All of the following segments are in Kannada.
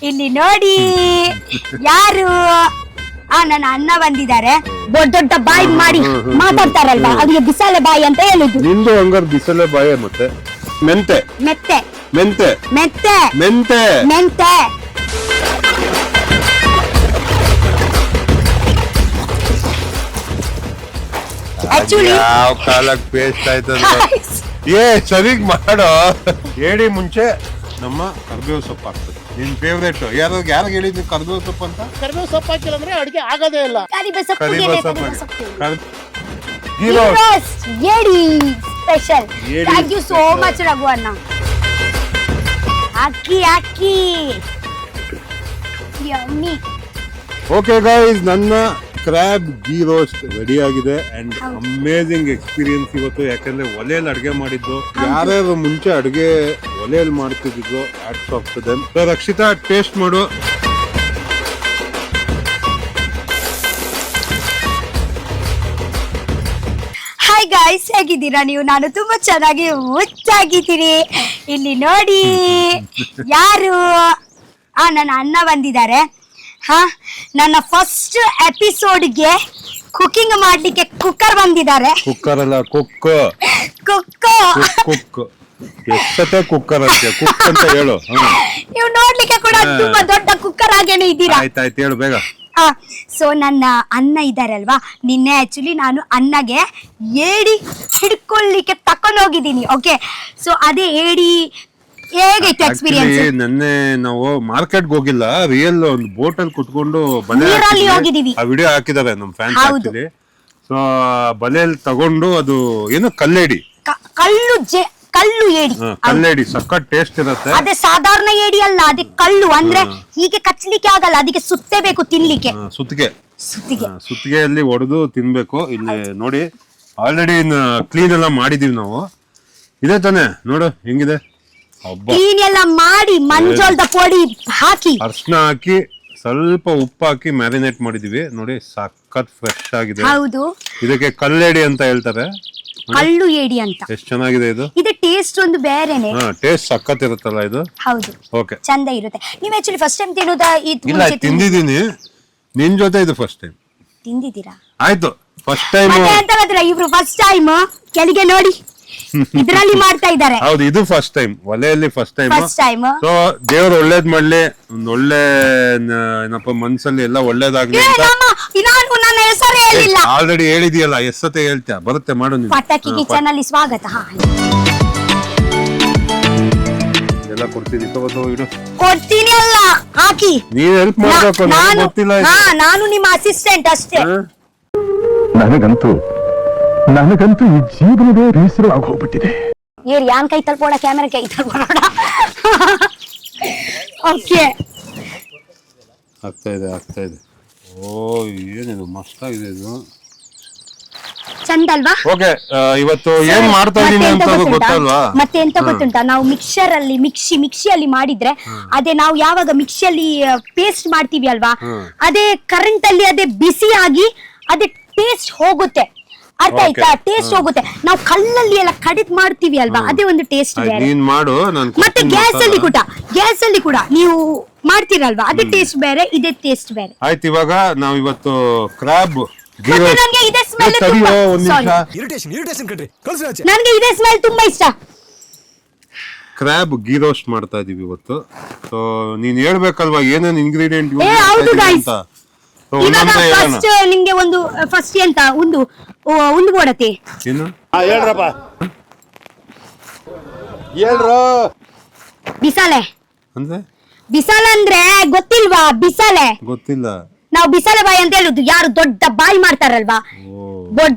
ಇಲ್ಲಿ ನೋಡಿ ಯಾರು ನನ್ನ ಅಣ್ಣ ಬಂದಿದ್ದಾರೆ. ದೊಡ್ಡ ದೊಡ್ಡ ಬಾಯಿ ಮಾಡಿ ಮಾತಾಡ್ತಾರಲ್ವಾ, ಅದಕ್ಕೆ ಬಿಸಾಲೆ ಬಾಯಿ ಅಂತ ಹೇಳುದು. ನಿಂದು ಹಂಗಾರೆ ಬಿಸಾಲೆ ಬಾಯಿ. ಮತ್ತೆ ಮೆಂತೆ ಮೆತ್ತೆ ಮೆಂತೆ ಮೆತ್ತೆ ಮೆಂತೆ ಮೆಂತೆ. ಆಕ್ಚುಲಿ ಯಾವ ಕಾಲಕ್ಕೆ ಪೇಸ್ಟ್ ಆಯ್ತದ. ಸರಿಗ್ ಮಾಡೋ. ಹೇಳಿ ಮುಂಚೆ ನಮ್ಮ ಕರ್ಬೇವು ಸೊಪ್ಪು ಹಾಕ್ತದೆ. ನಿನ್ ಫೇವ್ರೇಟ್ ಯಾರಿಗೆ ಹೇಳಿದ್ವಿ ಕರ್ಬೇವು ಸೊಪ್ಪು ಅಂತ? ಕರಿಬೇವು ಸೊಪ್ಪು ಹಾಕಿಲ್ಲ ಅಂದ್ರೆ ಅಡಿಗೆ ಆಗೋದೇ ಇಲ್ಲ. ಕರಿಬೇವು ಸೊಪ್ಪು ಏಡಿ special. Thank you so much Raghu ಅಣ್ಣ. ಅಕ್ಕಿ ಅಕ್ಕಿ ಯಮ್ಮಿ. ಓಕೆ ಗೈಸ್, ನನ್ನ ಕ್ರ್ಯಾಬ್ ಗೀ ರೋಸ್ಟ್ ರೆಡಿ ಆಗಿದೆ ಅಂಡ್ ಅಮೇಜಿಂಗ್ ಎಕ್ಸ್ಪೀರಿಯನ್ಸ್ ಇವತ್ತು. ಯಾಕಂದ್ರೆ ಒಲೆಯಲ್ಲಿ ಅಡುಗೆ ಮಾಡಿದ್ದು, ಯಾರ್ಯಾರು ಮುಂಚೆ ಅಡುಗೆ ಒಲೆಯಲ್ಲಿ ಮಾಡ್ತಿದ್ರು hats off to them. Rakshita, taste ಮಾಡು. ಹಾಯ್ ಗಾಯ್ಸ್, ಹೇಗಿದ್ದೀರಾ ನೀವು? ನಾನು ತುಂಬಾ ಚೆನ್ನಾಗಿ ಹುಚ್ಚಾಗಿದ್ದೀನಿ. ಇಲ್ಲಿ ನೋಡಿ ಯಾರು ನನ್ನ ಅಣ್ಣ ಬಂದಿದ್ದಾರೆ. ನನ್ನ ಫಸ್ಟ್ ಎಪಿಸೋಡ್ಗೆ ಕುಕಿಂಗ್ ಮಾಡ್ಲಿಕ್ಕೆ ಕುಕ್ಕರ್ ಬಂದಿದ್ದಾರೆ. ಕುಕ್ಕರ್ ಅಲ್ಲ, ಕುಕ್ ಕುಕ್ ಕುಕ್ ಎಷ್ಟೇ ಕುಕ್ಕರ್ ಅಂತೆ, ಕುಕ್ ಅಂತ ಹೇಳು. ನೀವು ನೋಡ್ಲಿಕ್ಕೆ ಕೂಡ ತುಂಬಾ ದೊಡ್ಡ ಕುಕ್ಕರ್ ಆಗೇನೆ ಇದ್ದೀರಾ. ಆಯ್ತಾಯ್ತು, ಹೇಳು ಬೇಗ. ಸೊ ನನ್ನ ಅಣ್ಣ ಇದ್ದಾರಲ್ವಾ, ನಿನ್ನೆ ಆಕ್ಚುಲಿ ನಾನು ಅಣ್ಣಗೆ ಏಡಿ ಹಿಡ್ಕೊಳ್ಳಿಕ್ಕೆ ತಕೊಂಡೋಗಿದ್ದೀನಿ. ಓಕೆ, ಸೊ ಅದೇ ಏಡಿ ಹೇಗೈತೆ ಎಕ್ಸ್ಪೀರಿಯನ್ಸ್? ನೆನ್ನೆ ನಾವು ಮಾರ್ಕೆಟ್ಗೆ ಹೋಗಿಲ್ಲ, ರಿಯಲ್ ಒಂದು ಬೋಟ್ ಅಲ್ಲಿ ಕುತ್ಕೊಂಡು ನೀರಲ್ಲಿ ಹೋಗಿದೀವಿ. ಆ ವಿಡಿಯೋ ಹಾಕಿದಾರೆ ನಮ್ಮ ಫ್ಯಾನ್ಸ್ ಆಕ್ಚುಲಿ. ಸೊ ಬಲೆಯಲ್ಲಿ ತಗೊಂಡು ಅದು ಏನು ಕಲ್ಲೇಡಿ, ಕಲ್ಲು ಏಡಿ, ಕಲ್ಲೇಡಿ ಸಖತ್ ಟೇಸ್ಟ್ ಇರುತ್ತೆ. ಅದೇ ಸಾಧಾರಣ ಏಡಿ ಅಲ್ಲ, ಅದೇ ಕಲ್ಲು. ಅಂದ್ರೆ ಹೀಗೆ ಕಚ್ಲಿಕ್ಕೆ ಆಗಲ್ಲ, ಅದಕ್ಕೆ ಸುತ್ತಬೇಕು ತಿನ್ಲಿಕ್ಕೆ. ಸುತ್ತಿಗೆಯಲ್ಲಿ ಹೊಡೆದು ತಿನ್ಬೇಕು. ಇಲ್ಲಿ ನೋಡಿ, ಆಲ್ರೆಡಿ ಕ್ಲೀನ್ ಎಲ್ಲ ಮಾಡಿದೀವಿ ನಾವು. ಇದೆ ತಾನೆ, ನೋಡು ಹೆಂಗಿದೆ. ಕ್ಲೀನ್ ಎಲ್ಲ ಮಾಡಿ ಮಂಜೋಳದ ಪುಡಿ ಹಾಕಿ, ಅರ್ಶನ ಹಾಕಿ, ಸ್ವಲ್ಪ ಉಪ್ಪು ಹಾಕಿ ಮ್ಯಾರಿನೇಟ್ ಮಾಡಿದೀವಿ. ನೋಡಿ ಸಖತ್ ಫ್ರೆಶ್ ಆಗಿದೆ. ಹೌದು, ಇದಕ್ಕೆ ಕಲ್ಲೇಡಿ ಅಂತ ಹೇಳ್ತಾರೆ, ಕಲ್ಲು ಏಡಿ ಅಂತ. ಎಷ್ಟು ಚೆನ್ನಾಗಿದೆ ಇದು. ಇದು ಟೇಸ್ಟ್ ಒಂದು ಬೇರೆನೆ. ಟೇಸ್ಟ್ ಸಖತ್ ಇರುತ್ತಲ್ಲ ಇದು. ಹೌದು, ಓಕೆ, ಚಂದ ಇರುತ್ತೆ. ನೀವು ಆಕ್ಚುಲಿ ಫಸ್ಟ್ ಟೈಮ್ ತಿನ್ನೋದಾ? ಇಲ್ಲ, ತಿಂದಿದ್ದೀನಿ ನಿನ್ ಜೊತೆ. ಇದು ಫಸ್ಟ್ ಟೈಮ್ ತಿಂದಿದ್ದೀರಾ? ಆಯ್ತು, ಫಸ್ಟ್ ಟೈಮ್ ಅಂತ ಹೇಳಿದ್ರೆ ಇಬ್ರು ಫಸ್ಟ್ ಟೈಮ್. ಕೆಳಗೆ ನೋಡಿ, ಇದ್ರಲ್ಲಿ ಮಾಡ್ತಾ ಇದ್ದಾರೆ. ಹೌದು, ಇದು ಫಸ್ಟ್ ಟೈಮ್, ಒಲೆಯಲ್ಲಿ ಫಸ್ಟ್ ಟೈಮ್. ಸೊ ದೇವ್ರು ಒಳ್ಳೇದ್ ಮಾಡ್ಲಿ, ಒಂದ್ ಒಳ್ಳೆ ಏನಪ್ಪ ಮನ್ಸಲ್ಲಿ ಎಲ್ಲ ಒಳ್ಳೇದಾಗ್ಲಿ ಅಂತ. ನನ್ನ ಹೆಸರು ಹೇಳಿಲ್ಲ. ಆಲ್ರೆಡಿ ಹೇಳಿದೀಯಲ್ಲ, ಎಷ್ಟತೆ ಹೇಳ್ತೀಯ, ಬರುತ್ತೆ ಮಾಡು ನೀನು. ಪಟಾಕಿ ಕಿಚನ್ ಅಲ್ಲಿ ಸ್ವಾಗತ. ಎಲ್ಲ ಕೊಡ್ತೀನಿ, ತಗೋದು ಇಡು. ಕೊಡ್ತೀನಿ ಅಲ್ಲ, ಹಾಕಿ. ನೀವ್ ಹೆಲ್ಪ್ ಮಾಡ್ಬೇಕು, ನನಗೆ ಗೊತ್ತಿಲ್ಲ. ನಾನು ನಿಮ್ಮ ಅಸಿಸ್ಟೆಂಟ್ ಅಷ್ಟೇ. ನನಗಂತೂ ಈ ಜೀವನವೇ ಬೇಸರ ಆಗೋಗ್ಬಿಟ್ಟಿದೆ. ಏರಿ ಯಾನ್ ಕೈ ತಲ್ಪೋಣ, ಕ್ಯಾಮೆರಾ ಕೈ ತಲ್ಪೋಣ. ಓಕೆ, ಆಗ್ತಾ ಇದೆ. ಓ, ಏನಿದು ಮಸ್ತ್ ಆಗಿದೆ ಇದು. ಚಂದ ಅಲ್ವಾ? ಓಕೆ, ಇವತ್ತು ಏನ್ ಮಾಡ್ತಾ ಇದೀನಿ ಅಂತ ಗೊತ್ತಲ್ವಾ? ಮತ್ತೆ ಎಂತ ಗೊತ್ತುಂಟಾ, ನಾವು ಮಿಕ್ಸರ್ ಅಲ್ಲಿ ಮಿಕ್ಸಿಯಲ್ಲಿ ಮಾಡಿದ್ರೆ, ಅದೇ ನಾವು ಯಾವಾಗ ಮಿಕ್ಸಿಯಲ್ಲಿ ಪೇಸ್ಟ್ ಮಾಡ್ತೀವಿ ಅಲ್ವಾ, ಅದೇ ಕರೆಂಟ್ ಅಲ್ಲಿ ಅದೇ ಬಿಸಿ ಆಗಿ ಅದೇ ಟೇಸ್ಟ್ ಹೋಗುತ್ತೆ. ಅರ್ಥ ಆಯ್ತಾ? ಟೇಸ್ಟ್ ಹೋಗುತ್ತೆ. ನಾವು ಕಲ್ಲಲ್ಲಿ ಎಲ್ಲ ಕಡಿದ್ ಮಾಡ್ತೀವಿ ಅಲ್ವಾ, ಅದೇ ಒಂದು ಟೇಸ್ಟ್ ಬೇರೆ. ನೀನ್ ಮಾಡು, ಮತ್ತೆ ಗ್ಯಾಸ್ ಅಲ್ಲಿ ಕೂಡ ನೀವು ಮಾಡ್ತೀರಲ್ವಾ, ಅದೇ ಟೇಸ್ಟ್ ಬೇರೆ, ಇದೇ ಟೇಸ್ಟ್ ಬೇರೆ. ಆಯ್ತು, ಇವಾಗ ನಾವ್ ಇವತ್ತು ಕ್ರಾಬ್ ನನಗೆ ಇದೇ ಸ್ಮೆಲ್ ತುಂಬಾ ಇಷ್ಟ. ಕ್ರಾಬ್ ಗೀ ರೋಸ್ಟ್ ಮಾಡ್ತಾ ಇದೀವಿ ಇವತ್ತು. ಸೊ ನೀನ್ ಹೇಳ್ಬೇಕಲ್ವಾ ಏನೇನ್ ಇಂಗ್ರೀಡಿಯೆಂಟ್ ಅಂತ. ಫಸ್ಟ್ ನಿಮ್ಗೆ ಒಂದು ಫಸ್ಟ್ ಎಂತ ಒಂದು ಬೋಡತೆ ಏನು ಹೇಳ್ರಪ್ಪ, ಹೇಳ್ರು. ಬಿಸಾಲೆ ಅಂದ್ರೆ ಗೊತ್ತಿಲ್ವಾ? ಬಿಸಾಲೆ ಗೊತ್ತಿಲ್ಲ. ನಾವು ಬಿಸಾಲೆ ಬಾಯಿ ಅಂತ ಹೇಳುದು. ಯಾರು ದೊಡ್ಡ ಬಾಯಿ ಮಾಡ್ತಾರಲ್ವಾ,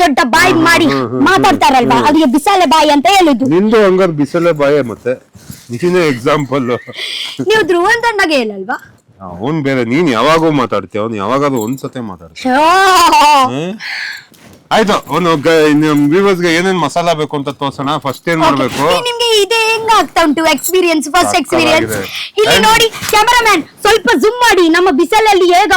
ದೊಡ್ಡ ಬಾಯಿ ಮಾಡಿ ಮಾತಾಡ್ತಾರಲ್ವಾ, ಅದಕ್ಕೆ ಬಿಸಾಲೆ ಬಾಯಿ ಅಂತ ಹೇಳುದು. ನಿಂದು ಹಂಗಾರ ಬಿಸಾಲೆ ಬಾಯಿ. ಮತ್ತೆ ನೀನೇ ಎಕ್ಸಾಂಪಲ್. ನೀವು ಧ್ರುವಂತಣ್ಣಗೆ ಹೇಳಲ್ವಾ? ಅವನ್ ಬೇರೆ, ನೀನ್ ಯಾವಾಗೂ ಮಾತಾಡ್ತೀಯ, ಅವ್ನು ಯಾವಾಗಾದ್ರೂ ಒಂದ್ಸತೆ ಮಾತಾಡ್ತೀಯ. ಆಯ್ತು, ಅವನು ವ್ಯೂವರ್ಸ್ಗೆ ಏನೇನ್ ಮಸಾಲಾ ಬೇಕು ಅಂತ ತೋರ್ಸೋಣ. ಫಸ್ಟ್ ಏನ್ ಮಾಡ್ಬೇಕು, ನಿಮ್ಗೆ ಇದೆ ಹೆಂಗ ಆಗ್ತಾ ಉಂಟು ಎಕ್ಸ್ಪೀರಿಯನ್ಸ್, ಫಸ್ಟ್ ಎಕ್ಸ್ಪೀರಿಯನ್ಸ್? ಇಲ್ಲಿ ನೋಡಿ ಕ್ಯಾಮರಾಮ್ಯಾನ್, ಸ್ವಲ್ಪ ಜೂಮ್ ಮಾಡಿ. ನಮ್ಮ ಬಿಸಲಲ್ಲಿ ಹೇಗ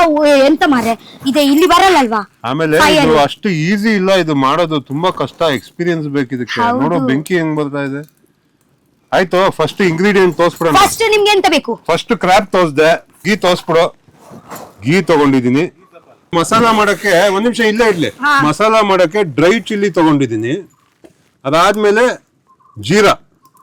ಎಂತ ಮಾರೆ ಇದೆ, ಇಲ್ಲಿ ಬರಲ್ಲಲ್ವಾ? ಆಮೇಲೆ ಇದು ಅಷ್ಟು ಈಸಿ ಇಲ್ಲ, ಇದು ಮಾಡೋದು ತುಂಬಾ ಕಷ್ಟ, ಎಕ್ಸ್ಪೀರಿಯನ್ಸ್ ಬೇಕು ಇದಕ್ಕೆ. ನೋಡು ಬೆಂಕಿ ಹೆಂಗ್ ಬರ್ತಾ ಇದೆ. ಆಯ್ತು, ಫಸ್ಟ್ ಇಂಗ್ರೀಡಿಯೆಂಟ್ ತೋರ್ಸ್ಬಿಡೋಣ. ಫಸ್ಟ್ ನಿಮ್ಗೆ ಎಂತ ಬೇಕು? ಫಸ್ಟ್ ಕ್ರಾಬ್ ತೋರ್ಸ್ದೆ, ಗೀ ತೋರಿಸ್ಬಿಡು. ಗೀ ತಗೊಂಡಿದ್ದೀನಿ. ಮಸಾಲ ಮಾಡಕ್ಕೆ ಒಂದ್ ನಿಮಿಷ ಇಲ್ಲೇ ಇಡ್ಲಿ. ಮಸಾಲ ಮಾಡಕ್ಕೆ ಡ್ರೈ ಚಿಲ್ಲಿ ತಗೊಂಡಿದ್ದೀನಿ. ಅದಾದ್ಮೇಲೆ ಜೀರಾ.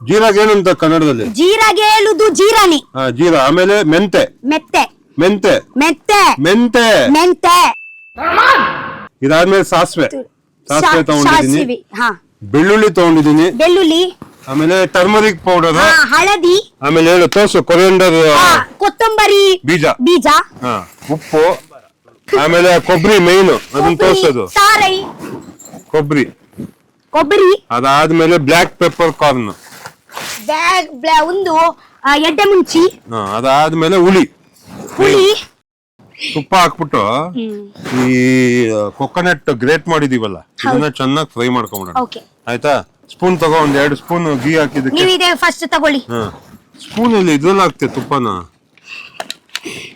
ಜೀರಾಗ ಏನಂತ ಕನ್ನಡದಲ್ಲಿ? ಜೀರಾಗೆ ಹೇಳುದು ಜೀರಾನಿ. ಜೀರಾ. ಆಮೇಲೆ ಮೆಂತೆ. ಮೆತ್ತೆ. ಮೆಂತೆ. ಮೆತ್ತೆ. ಮೆಂತೆ. ಮೆಂತೆ. ಇದಾದ್ಮೇಲೆ ಸಾಸಿವೆ. ಸಾಸಿವೆ ತಗೊಂಡಿದ್ದೀನಿ. ಸಾಸಿವೆ. ಹಾ. ಬೆಳ್ಳುಳ್ಳಿ ತಗೊಂಡಿದ್ದೀನಿ. ಬೆಳ್ಳುಳ್ಳಿ. ಆಮೇಲೆ ಟರ್ಮರಿಕ್ ಪೌಡರ್. ಹಳದಿ. ಆಮೇಲೆ ಹೇಳು ತೋರ್ಸು. ಕೊರಿಯಂಡರ್. ಕೊತ್ತಂಬರಿ ಬೀಜ. ಬೀಜ. ಉಪ್ಪು. ಆಮೇಲೆ ಕೊಬ್ಬರಿ ಮೇನ್ ಅದನ್ನ ತೋರ್ಸೋದು. ಸಾರೈ. ಕೊಬ್ಬರಿ. ಕೊಬ್ಬರಿ. ಅದಾದ್ಮೇಲೆ ಬ್ಲಾಕ್ ಪೆಪ್ಪರ್ ಕಾರ್ನ್. ಒಂದು ಎಡ್ಡೆ ಮುಂಚಿ. ಅದಾದ್ಮೇಲೆ ಹುಳಿ. ಹುಳಿ. ತುಪ್ಪ ಹಾಕ್ಬಿಟ್ಟು ಈ ಕೊಕೊನಟ್ ಗ್ರೇಟ್ ಮಾಡಿದೀವಲ್ಲ ಇದನ್ನ ಚೆನ್ನಾಗಿ ಫ್ರೈ ಮಾಡ್ಕೊಂಡ್ಬಿಡೋಣ. ಓಕೆ. ಆಯ್ತಾ? ಸ್ಪೂನ್ ತಗೋ, ಒಂದ್ 2 ಸ್ಪೂನ್ ಗೀ ಹಾಕಿದಕ್ಕೆ. ನೀವು ಇದೆ ಫಸ್ಟ್ ತಗೊಳ್ಳಿ. ಸ್ಪೂನ್ ಅಲ್ಲಿ ಇದ್ರಲ್ಲಿ ಹಾಕ್ತೆ ತುಪ್ಪನ.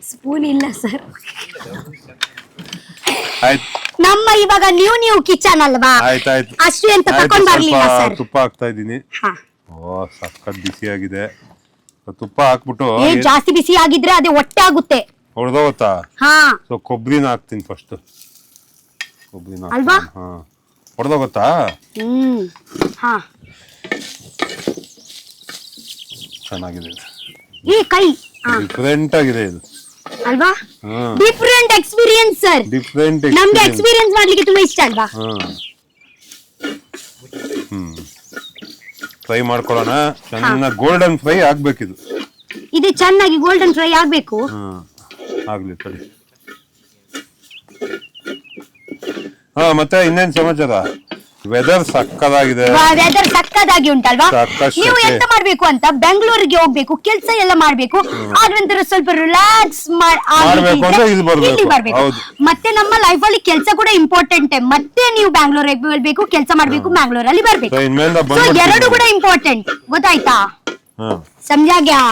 ಸ್ಪೂನ್ ಇಲ್ಲ ಸರ್. ಆಯ್ತು. ನಮ್ಮ ಇವಾಗ ನ್ಯೂ ಕಿಚನ್ ಅಲ್ವಾ? ಆಯ್ತಾಯ್ತು. ಅಷ್ಟು ಅಂತ ತಕೊಂಡ್ ಬರ್ಲಿಲ್ಲ ಸರ್. ತುಪ್ಪ ಹಾಕ್ತಾ ಇದ್ದೀನಿ. ಓ ಸಖತ್ ಬಿಸಿ ಆಗಿದೆ. ತುಪ್ಪ ಹಾಕ್ಬಿಟ್ಟು ಜಾಸ್ತಿ ಬಿಸಿ ಆಗಿದ್ರೆ ಅದೇ ಹೊಟ್ಟೆ ಆಗುತ್ತೆ. ಹೊಡೆದೋಗುತ್ತಾ? ಹಾ. ಸೊ ಕೊಬ್ಬರಿನ ಹಾಕ್ತೀನಿ ಫಸ್ಟ್. ಕೊಬ್ಬರಿನ ಅಲ್ವಾ? ಹೊಡೆದೋಗುತ್ತಾ? ಹಾ. ಚೆನ್ನಾಗಿದೆ. ಈ ಕೈ ಡಿಫ್ರೆಂಟ್ ಆಗಿದೆ ಇದು ಅಲ್ವಾ? Different experience sir. ಡಿಫ್ರೆಂಟ್. ನಮ್ಗೆ ಎಕ್ಸ್ಪೀರಿಯನ್ಸ್ ಮಾಡ್ಲಿಕ್ಕೆ ತುಂಬಾ ಇಷ್ಟ ಅಲ್ವಾ? ಫ್ರೈ ಮಾಡ್ಕೊಳ್ಳೋಣ. ಚೆನ್ನಾಗಿ ಗೋಲ್ಡನ್ ಫ್ರೈ ಆಗ್ಬೇಕಿದು. ಇದು ಚೆನ್ನಾಗಿ ಗೋಲ್ಡನ್ ಫ್ರೈ ಆಗ್ಬೇಕು. ಆಗ್ಲಿ ತಡಿ. ಮತ್ತೆ ಇನ್ನೇನ್ ಸಮಾಚಾರ? ವೆದರ್ ಸಕ್ಕದಾಗಿದೆ. ವೆದರ್ ಸಕ್ಕದಾಗಿ ಉಂಟಲ್ವಾ? ನೀವು ಎಂತ ಮಾಡ್ಬೇಕು ಅಂತ ಬೆಂಗಳೂರಿಗೆ ಹೋಗ್ಬೇಕು, ಕೆಲಸ ಎಲ್ಲ ಮಾಡ್ಬೇಕು, ಆದ್ರಂತರ ಸ್ವಲ್ಪ ರಿಲ್ಯಾಕ್ಸ್ ಇಲ್ಲಿ ಬರ್ಬೇಕು. ಮತ್ತೆ ನಮ್ಮ ಲೈಫ್ ಅಲ್ಲಿ ಕೆಲಸ ಕೂಡ ಇಂಪಾರ್ಟೆಂಟ್. ಮತ್ತೆ ನೀವು ಬ್ಯಾಂಗ್ಳೂರಿಗೆ ಬರ್ಬೇಕು, ಕೆಲಸ ಮಾಡ್ಬೇಕು, ಬ್ಯಾಂಗ್ಳೂರಲ್ಲಿ ಬರ್ಬೇಕು. ಎರಡು ಕೂಡ ಇಂಪಾರ್ಟೆಂಟ್. ಗೊತ್ತಾಯ್ತಾ? ಸಮಜಾಗ್ಯಾ?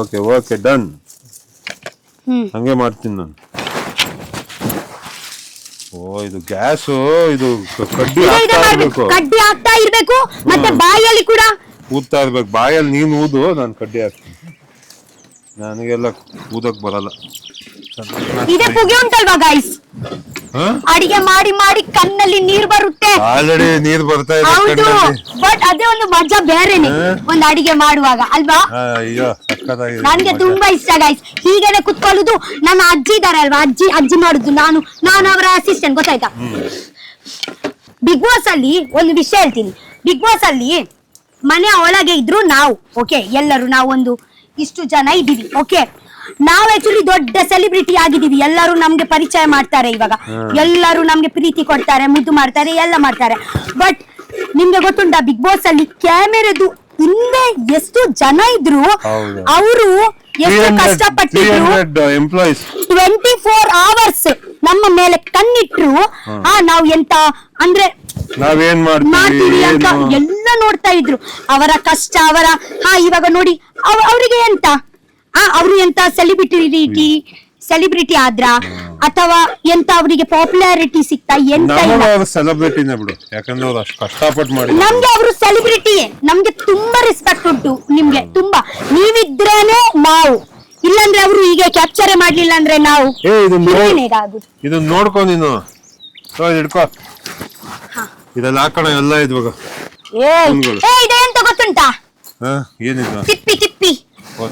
Okay okay done. ಹಂಗೆ ಮಾಡ್ತೀನಿ ನಾನು. ಓ ಇದು ಗ್ಯಾಸು ಇದು ಕಡ್ಡಿ ಆಗ್ತಾ ಇರ್ಬೇಕು. ಮತ್ತೆ ಬಾಯಲ್ಲಿ ಕೂಡ ಊದ್ತಾ ಇರ್ಬೇಕು. ಬಾಯಲ್ಲಿ ನೀನು ಊದು, ನಾನು ಕಡ್ಡಿ ಹಾಕ್ತೀನಿ. ನನಗೆಲ್ಲ ಊದಕ್ ಬರಲ್ಲ. ಇದೇ ಪುಗೆ ಉಂಟಲ್ವಾ ಗೈಸ್? ಅಡಿಗೆ ಮಾಡಿ ಮಾಡಿ ಕಣ್ಣಲ್ಲಿ ನೀರ್ ಬರುತ್ತೆ. ಆಲ್ರೆಡಿ ನೀರ್ ಬರ್ತಾ ಇದೆ. ಹೌದು, ಬಟ್ ಅದೇ ಒಂದು ಮಜಾ ಬೇರೆನೆ ಒಂದು ಅಡಿಗೆ ಮಾಡುವಾಗ ಅಲ್ವಾ? ಅಯ್ಯೋ ಸಕ್ಕತ್ತಾಗಿದೆ. ನನ್ಗೆ ತುಂಬಾ ಇಷ್ಟ ಗೈಸ್. ಹೀಗೇನೆ ಕುತ್ಕೊಳ್ಳುದು. ನನ್ನ ಅಜ್ಜಿ ಇದಾರೆ ಅಲ್ವಾ, ಅಜ್ಜಿ ಮಾಡುದು, ನಾನು ಅವರ ಅಸಿಸ್ಟೆಂಟ್. ಗೊತ್ತಾಯ್ತಾ? ಬಿಗ್ ಬಾಸ್ ಅಲ್ಲಿ ಒಂದು ವಿಷಯ ಹೇಳ್ತೀನಿ. ಬಿಗ್ ಬಾಸ್ ಅಲ್ಲಿ ಮನೆ ಒಳಗೆ ಇದ್ರು ನಾವು ಓಕೆ, ಎಲ್ಲರೂ ನಾವು ಒಂದು ಇಷ್ಟು ಜನ ಇದ್ದೀವಿ ಓಕೆ. ನಾವು ಆಕ್ಚುಲಿ ದೊಡ್ಡ ಸೆಲೆಬ್ರಿಟಿ ಆಗಿದ್ದೀವಿ. ಎಲ್ಲರೂ ನಮ್ಗೆ ಪರಿಚಯ ಮಾಡ್ತಾರೆ ಇವಾಗ. ಎಲ್ಲರೂ ನಮ್ಗೆ ಪ್ರೀತಿ ಕೊಡ್ತಾರೆ, ಮುದ್ದು ಮಾಡ್ತಾರೆ, ಎಲ್ಲ ಮಾಡ್ತಾರೆ. ಬಟ್ ನಿಮ್ಗೆ ಗೊತ್ತುಂಟಾ ಬಿಗ್ ಬಾಸ್ ಅಲ್ಲಿ ಕ್ಯಾಮೆರಾದು ಹಿಂದೆ ಎಷ್ಟು ಜನ ಇದ್ರು, ಅವರು ಎಷ್ಟು ಕಷ್ಟಪಟ್ಟಿದ್ರು. 24 hours ನಮ್ಮ ಮೇಲೆ ಕಣ್ಣಿಟ್ರು. ನಾವು ಎಂತ ಅಂದ್ರೆ ನಾವೇನ್ ಮಾಡ್ತೀವಿ ಅಂತ ಎಲ್ಲ ನೋಡ್ತಾ ಇದ್ರು. ಅವರ ಕಷ್ಟ, ಅವರ ಇವಾಗ ನೋಡಿ ಅವರಿಗೆ ಎಂತ ಅವರು ಎಂತ ಸೆಲೆಬ್ರಿಟಿ ಆದ್ರ ಅಥವಾ ಎಂತ ಅವರಿಗೆ ಪಾಪ್ಯುಲಾರಿಟಿ ಸಿಕ್ತಾ? ಎಂತ ಸೆಲೆಬ್ರಿಟಿನೇ ಬಿಡು, ಯಾಕಂದ್ರೆ ಅವ್ರು ಅಷ್ಟು ಕಷ್ಟಪಟ್ಟು ಮಾಡಿ. ನಮ್ಗೆ ಅವರು ಸೆಲೆಬ್ರಿಟಿ. ನಮ್ಗೆ ತುಂಬಾ ರೆಸ್ಪೆಕ್ಟ್ ಉಂಟು ನಿಮ್ಗೆ ತುಂಬಾ. ನೀವಿದ್ರೇನೆ ನಾವು, ಇಲ್ಲಾಂದ್ರೆ ಅವರು ಈಗ ಕ್ಯಾಪ್ಚರ್ ಮಾಡ್ಲಿಲ್ಲ ಅಂದ್ರೆ ನಾವು ಇದನ್ನ ನೋಡ್ಕೊ ನೀನು. ಹಿಡ್ಕೋ, ಇದೆಲ್ಲ ಹಾಕೋಣ ಎಲ್ಲ ಇದ್ವಾಗ. ಇದೇಂತ ಗೊತ್ತುಂಟಾ? ಏನಿದು? ತಿಪ್ಪಿ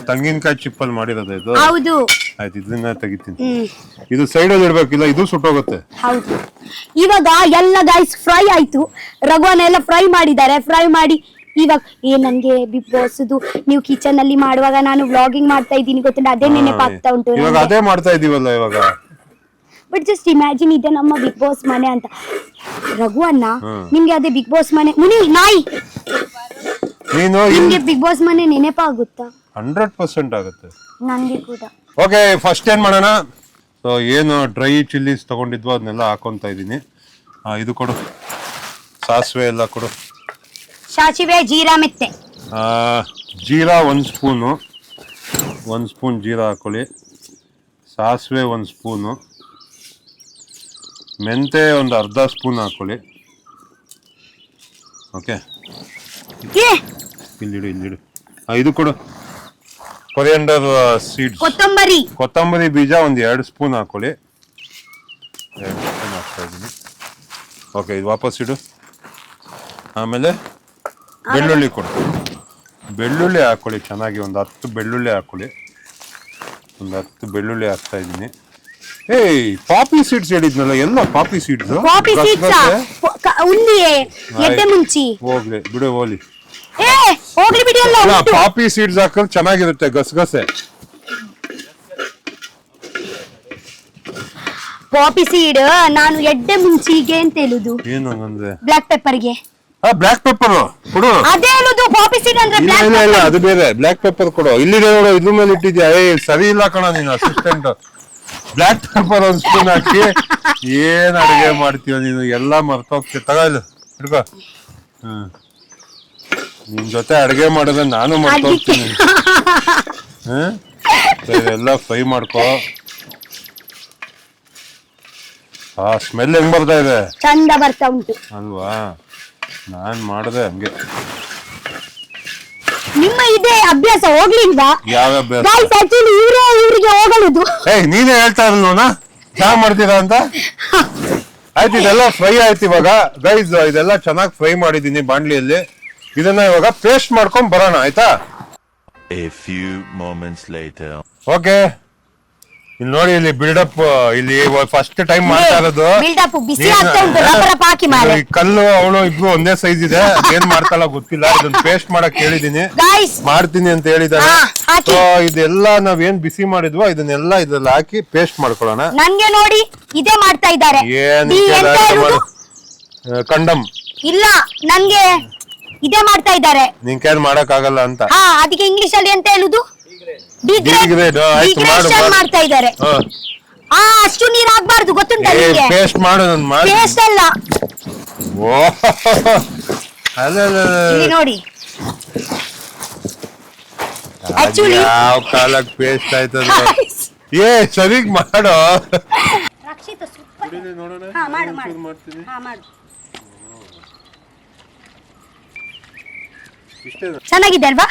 ತೆಂಗಿನಕಾಯಿ ಚಿಪ್ಪಲ್ಲಿ ಮಾಡಿರೋದು ಇದು. ಹೌದು. ಆಯ್ತು, ಇದನ್ನ ತೆಗಿತೀನಿ. ಇದು ಸೈಡ್ ಅಲ್ಲಿ ಇಡ್ಬೇಕಿಲ್ಲ, ಇದು ಸುಟ್ಟೋಗುತ್ತೆ. ಹೌದು. ಇವಾಗ ಎಲ್ಲ ಗೈಸ್ ಫ್ರೈ ಆಯ್ತು. ರಘುವನ್ನ ಎಲ್ಲ ಫ್ರೈ ಮಾಡಿದ್ದಾರೆ. ಫ್ರೈ ಮಾಡಿ ಇವಾಗ ನನ್ಗೆ ಬಿಗ್ ಬಾಸ್ ನೀವು ಕಿಚನ್ ಅಲ್ಲಿ ಮಾಡುವಾಗ ನಾನು ವ್ಲಾಗಿಂಗ್ ಮಾಡ್ತಾ ಇದ್ದೀನಿ ಗೊತ್ತಿಲ್ಲ, ಅದೇ ನೆನಪಾಗ್ತಾ ಉಂಟು. ಇವಾಗ ಅದೇ ಮಾಡ್ತಾ ಇದೀವಲ್ಲ ಇವಾಗ. ಬಟ್ ಜಸ್ಟ್ ಇಮ್ಯಾಜಿನ್ ಇದೆ ನಮ್ಮ ಬಿಗ್ ಬಾಸ್ ಮನೆ ಅಂತ. ರಘುವನ್ನ ನಿಮ್ಗೆ ಅದೇ ಬಿಗ್ ಬಾಸ್ ಮನೆ ಮುನಿ ನಾಯಿ ನಿಮ್ಗೆ ಬಿಗ್ ಬಾಸ್ ಮನೆ ನೆನಪಾಗುತ್ತಾ? 100% ಆಗುತ್ತೆ. ನನ್ಗೆ ಕೂಡ. ಓಕೆ, ಫಸ್ಟ್ ಏನ್ ಮಾಡೋಣ? ಸೊ ಏನು ಡ್ರೈ ಚಿಲ್ಲೀಸ್ ತಗೊಂಡಿದ್ವು ಅದನ್ನೆಲ್ಲ ಹಾಕೊಂತ ಇದೀನಿ. ಇದು ಕೊಡು, ಸಾಸಿವೆ ಎಲ್ಲ ಕೊಡು. ಸಾಸಿವೆ, ಜೀರಾ, ಮೆತ್ತೆ. ಜೀರಾ 1 ಸ್ಪೂನು, 1 ಸ್ಪೂನ್ ಜೀರಾ ಹಾಕೊಳ್ಳಿ. ಸಾಸಿವೆ 1 ಸ್ಪೂನು, ಮೆಂತೆ ಒಂದು ಅರ್ಧ ಸ್ಪೂನ್ ಹಾಕೊಳ್ಳಿ. ಓಕೆ, ಇಲ್ಲಿಡು. ಇದು ಕೊಡು, ಕೊರಿಯಂಡರ್ ಸೀಡ್ಸ್, ಕೊತ್ತಂಬರಿ ಬೀಜ ಒಂದು 2 ಸ್ಪೂನ್ ಹಾಕೊಳ್ಳಿ. 2 ಸ್ಪೂನ್ ಹಾಕ್ತಾ ಇದ್ದೀನಿ. ಓಕೆ, ಇದು ವಾಪಸ್ ಇಡು. ಆಮೇಲೆ ಬೆಳ್ಳುಳ್ಳಿ ಕೊಡು. ಬೆಳ್ಳುಳ್ಳಿ ಹಾಕೊಳ್ಳಿ ಚೆನ್ನಾಗಿ, ಒಂದು 10 ಬೆಳ್ಳುಳ್ಳಿ ಹಾಕೊಳ್ಳಿ. ಒಂದು 10 ಬೆಳ್ಳುಳ್ಳಿ ಹಾಕ್ತಾ ಇದ್ದೀನಿ. ಏಯ್, ಪಾಪಿ ಸೀಡ್ಸ್ ಹೇಳಿದ್ನಲ್ಲ, ಎಲ್ಲ ಪಾಪಿ ಸೀಡ್ಸ್. ಹೋಗ್ಲಿ ಬಿಡು, ಹೋಗ್ಲಿ. ಪಾಪಿ ಸೀಡ್ಸ್ ಹಾಕಿದ್ರೆ ಚೆನ್ನಾಗಿರುತ್ತೆ, ಗಸಗಸೆ. ಪಾಪಿ ಸೀಡ್ ನಾನು ಎಡ್ಡೆ ಮುಂಚಿಗೆ ಅಂತ ಹೇಳುದು. ಏನು ಅಂದ್ರೆ ಬ್ಲಾಕ್ ಪೆಪ್ಪರ್ಗೆ. ಬ್ಲಾಕ್ ಪೆಪ್ಪರ್ ಕೊಡು. ಅದೇ ಹೇಳುದು ಪಾಪಿ ಸೀಡ್ ಅಂದ್ರೆ. ಇಲ್ಲ, ಅದು ಬೇರೆ. ಬ್ಲಾಕ್ ಪೆಪ್ಪರ್ ಕೊಡು. ಇಲ್ಲಿ ನೋಡು, ಇದ್ರ ಮೇಲೆ ಇಟ್ಟಿದ್ಯಾ. ಸರಿ ಇಲ್ಲ ಕಣ ನೀನು ಅಸಿಸ್ಟೆಂಟ್. ಬ್ಲಾಕ್ ಪೆಪ್ಪರ್ 1 ಸ್ಪೂನ್ ಹಾಕಿ ಏನ್ ಅಡಿಗೆ ಮಾಡ್ತೀವ ನೀನು, ಎಲ್ಲ ಮರ್ತೋಗ್ತೀವಿ. ತಗೊಳ್ಳು, ಹಿಡ್ಕೋ. ನಿನ್ ಜೊತೆ ಅಡಿಗೆ ಮಾಡಿದ್ರೆ ನಾನು ಮರ್ತೋಗ್ತೀನಿ. ಎಲ್ಲ ಫ್ರೈ ಮಾಡ್ಕೋ. ಸ್ಮೆಲ್ ಹೆಂಗ್ ಬರ್ತಾ ಇದೆ? ಚಂದ ಬರ್ತಾ ಉಂಟು ಅಲ್ವಾ? ನಾನ್ ಮಾಡಿದೆ ಹಂಗೆ. ನಿಮ್ಮ ಇದೆ ಅಭ್ಯಾಸ ಹೋಗ್ಲಿಲ್ವಾ? ಯಾವ ಅಭ್ಯಾಸ? ಇವ್ರಿಗೆ ಹೋಗಲುದು. ನೀನೇ ಹೇಳ್ತಾ ಇರಲ್ವನ ಚಾ ಮಾಡ್ತೀರಾ ಅಂತ? ಆಯ್ತು, ಇದೆಲ್ಲ ಫ್ರೈ ಆಯ್ತು. ಇವಾಗ ಗೈಸ್, ಇದೆಲ್ಲ ಚೆನ್ನಾಗಿ ಫ್ರೈ ಮಾಡಿದೀನಿ ಬಾಣ್ಲಿಯಲ್ಲಿ. ಇದನ್ನ ಇವಾಗ ಪೇಸ್ಟ್ ಮಾಡ್ಕೊಂಡ್ ಬರೋಣ, ಆಯ್ತಾ? A few moments later. Okay, ಇಲ್ಲಿ ನೋಡಿ, ಇಲ್ಲಿ ಬಿಲ್ಡಪ್. ಇಲ್ಲಿ ಫಸ್ಟ್ ಟೈಮ್ ಮಾಡ್ತಾ ಇರೋದು. ಕಲ್ಲು ಅವಳು ಇಬ್ರು ಒಂದೇ ಸೈಜ್ ಇದೆ. ಏನ್ ಮಾಡ್ತಾಳ ಗೊತ್ತಿಲ್ಲ. ಇದನ್ನ ಪೇಸ್ಟ್ ಮಾಡಕ್ ಹೇಳಿದೀನಿ, ಮಾಡ್ತೀನಿ ಅಂತ ಹೇಳಿದಾರೆ. ಸೊ ಇದೆಲ್ಲ ನಾವೇನ್ ಬಿಸಿ ಮಾಡಿದ್ವೋ ಇದನ್ನೆಲ್ಲ ಇದ್ರಲ್ಲಿ ಹಾಕಿ ಪೇಸ್ಟ್ ಮಾಡ್ಕೊಳ್ಳೋಣ. ನನ್ಗೆ ನೋಡಿ ಇದೇ ಮಾಡ್ತಾ ಇದ್ದಾರೆ. ಏನ್ ಕಂಡಮ್ ಇಲ್ಲ, ನನ್ಗೆ ಇದೇ ಮಾಡ್ತಾ ಇದ್ದಾರೆ. ನಿನ್ ಕೈಲಿ ಮಾಡಕ್ ಆಗಲ್ಲ ಅಂತ. ಅದಕ್ಕೆ ಇಂಗ್ಲಿಷ್ ಅಲ್ಲಿ ಅಂತ ಹೇಳುದು ಮಾಡ್ತಾ ಇದ್ದಾರೆ. ಅಷ್ಟು ನೀರ್ ಹಾಕ್ಬಾರ್ದು, ಗೊತ್ತುಂಟಾ? ಪೇಸ್ಟ್ ಮಾಡು. ಪೇಸ್ಟ್ ಅಲ್ಲ, ನೋಡಿ ಯಾವ ಕಾಲಕ್ಕೆ ಪೇಸ್ಟ್ ಆಯ್ತದ. ಸರಿಗ್ ಮಾಡು. ಚೆನ್ನಾಗಿದೆ ಅಲ್ವಾ?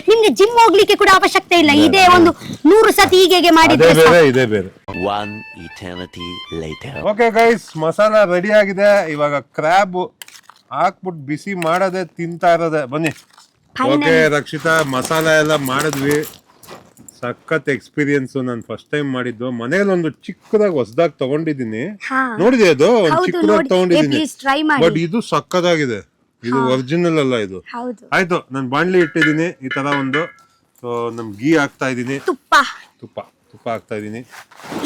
ನಿಮ್ಗೆ ಜಿಮ್ ಹೋಗ್ಲಿಕ್ಕೆ ಕೂಡ ಅವಶ್ಯಕತೆ ಇಲ್ಲ. ಇದೇ ಒಂದು 100 ಸತಿ ಹೀಗೆ ಮಾಡಿದ್ರೆ ಇದೇ ಬೇರೆ. One eternity later. Okay guys, masala ready ಆಗಿದೆ. ಇವಾಗ ಕ್ರ್ಯಾಬ್ ಹಾಕ್ಬಿಟ್ಟು ಬಿಸಿ ಮಾಡೋದೇ, ತಿಂತಾ ಇರೋದೆ. ಬನ್ನಿ. ಓಕೆ ರಕ್ಷಿತಾ, ಮಸಾಲ ಎಲ್ಲ ಮಾಡಿದ್ವಿ. ಸಖತ್ ಎಕ್ಸ್ಪೀರಿಯನ್ಸ್. ನಾನು ಫಸ್ಟ್ ಟೈಮ್ ಮಾಡಿದ್ದು. ಮನೇಲಿ ಒಂದು ಚಿಕ್ಕದಾಗಿ ಹೊಸದಾಗಿ ತಗೊಂಡಿದ್ದೀನಿ. ನೋಡಿದೆ, ಅದು ಒಂದು ಚಿಕ್ಕದಾಗಿ ತಗೊಂಡಿದ್ದೀನಿ. ಬಟ್ ಇದು ಸಖತ್ತಾಗಿದೆ. ಇದು ಒರಿಜಿನಲ್ ಅಲ್ಲ, ಇದು. ಆಯ್ತು, ನಾನು ಬಾಣ್ಲಿ ಇಟ್ಟಿದ್ದೀನಿ ಈ ತರ ಒಂದು. ನಮ್ ಗೀ ಹಾಕ್ತಾ ಇದೀನಿ. ತುಪ್ಪ ಹಾಕ್ತಾ ಇದೀನಿ.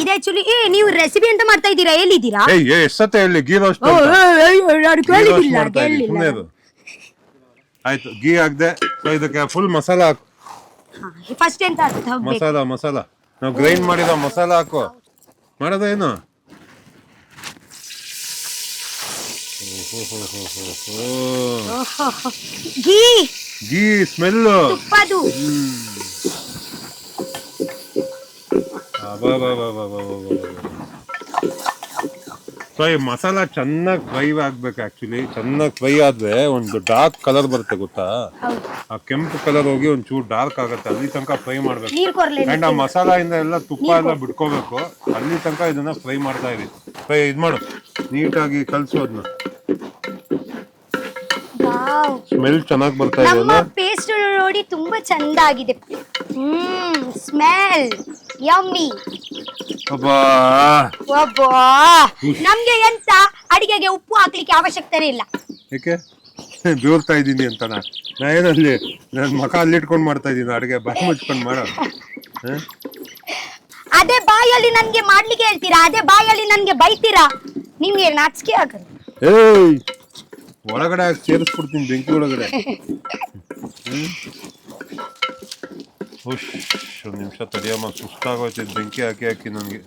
ಇದು ಆಕ್ಚುಲಿ ನೀವು ರೆಸಿಪಿ ಅಂತ ಮಾಡ್ತಾ ಇದ್ದೀರಾ? ಎಲ್ಲಿದ್ದೀರಾ? ಎಷ್ಟತ್ತೆ ಹೇಳಿ, ಗೀ ರೋಸ್ಟ್ ಆಯ್ತು. ಗೀ ಹಾಕ್ದೆ. ಸೊ ಇದಕ್ಕೆ ಫುಲ್ ಮಸಾಲ ಹಾಕು. ಫಸ್ಟ್ ಎಂತ ಮಸಾಲ ನಾವು ಗ್ರೈಂಡ್ ಮಾಡಿದ ಮಸಾಲ ಹಾಕು. ಮಾಡೋದೇನು? ಗೀ ಸ್ಮೆಲ್. ಸೊ ಈ ಮಸಾಲ ಚೆನ್ನಾಗಿ ಫ್ರೈ ಆಗ್ಬೇಕು. ಆಕ್ಚುಲಿ ಚೆನ್ನಾಗಿ ಫ್ರೈ ಆದ್ರೆ ಒಂದು ಡಾರ್ಕ್ ಕಲರ್ ಬರುತ್ತೆ, ಗೊತ್ತಾ? ಆ ಕೆಂಪು ಕಲರ್ ಹೋಗಿ ಒಂಚೂರು ಡಾರ್ಕ್ ಆಗುತ್ತೆ. ಅಲ್ಲಿ ತನಕ ಫ್ರೈ ಮಾಡ್ಬೇಕು. ಅಂಡ್ ಆ ಮಸಾಲ ಇಂದ ಎಲ್ಲ ತುಪ್ಪ ಎಲ್ಲ ಬಿಟ್ಕೋಬೇಕು. ಅಲ್ಲಿ ತನಕ ಇದನ್ನ ಫ್ರೈ ಮಾಡ್ತಾ ಇರಿ. ಫ್ರೈ ಇದ್ ಮಾಡು, ನೀಟಾಗಿ ಕಲ್ಸೋದ್ನ. ಸ್ಮೆಲ್ ಚೆನ್ನಾಗಿ ಬರ್ತಾ ಇದೆ. ನಮ್ಮ ಪೇಸ್ಟ್ ನೋಡಿ ತುಂಬಾ ಚಂದ ಆಗಿದೆ. Smell yummy. ನಮ್ಗೆ ಎಂತ ಅಡಿಗೆಗೆ ಉಪ್ಪು ಹಾಕ್ಲಿಕ್ಕೆ ಅವಶ್ಯಕತೆ ಇಲ್ಲ. ಯಾಕೆ ದೂರ್ತಾ ಇದ್ದೀನಿ ಅಂತ? ನಾ ಏನಲ್ಲಿ ನನ್ನ ಮಕ ಅಲ್ಲಿಟ್ಕೊಂಡ್ ಮಾಡ್ತಾ ಇದ್ದೀನಿ ಅಡಿಗೆ. ಬಾಯಿ ಮುಚ್ಕೊಂಡ್ ಮಾಡೋ. ಅದೇ ಬಾಯಲ್ಲಿ ನನ್ಗೆ ಮಾಡ್ಲಿಕ್ಕೆ ಹೇಳ್ತೀರಾ, ಅದೇ ಬಾಯಲ್ಲಿ ನನ್ಗೆ ಬೈತೀರಾ. ನಿಮ್ಗೆ ನಾಚಿಕೆ ಆಗಲ್ಲ. ಏಯ್, ಒಳಗಡೆ ಸೇರಿಸ್ಬಿಡ್ತೀನಿ ಬೆಂಕಿ ಒಳಗಡೆ. ಒಂದು ನಿಮಿಷ ತಡಿಯಮ್ಮ, ಸುಸ್ತಾಗೋಯ್ತು ಬೆಂಕಿ ಹಾಕಿ ಹಾಕಿ ನನಗೆ.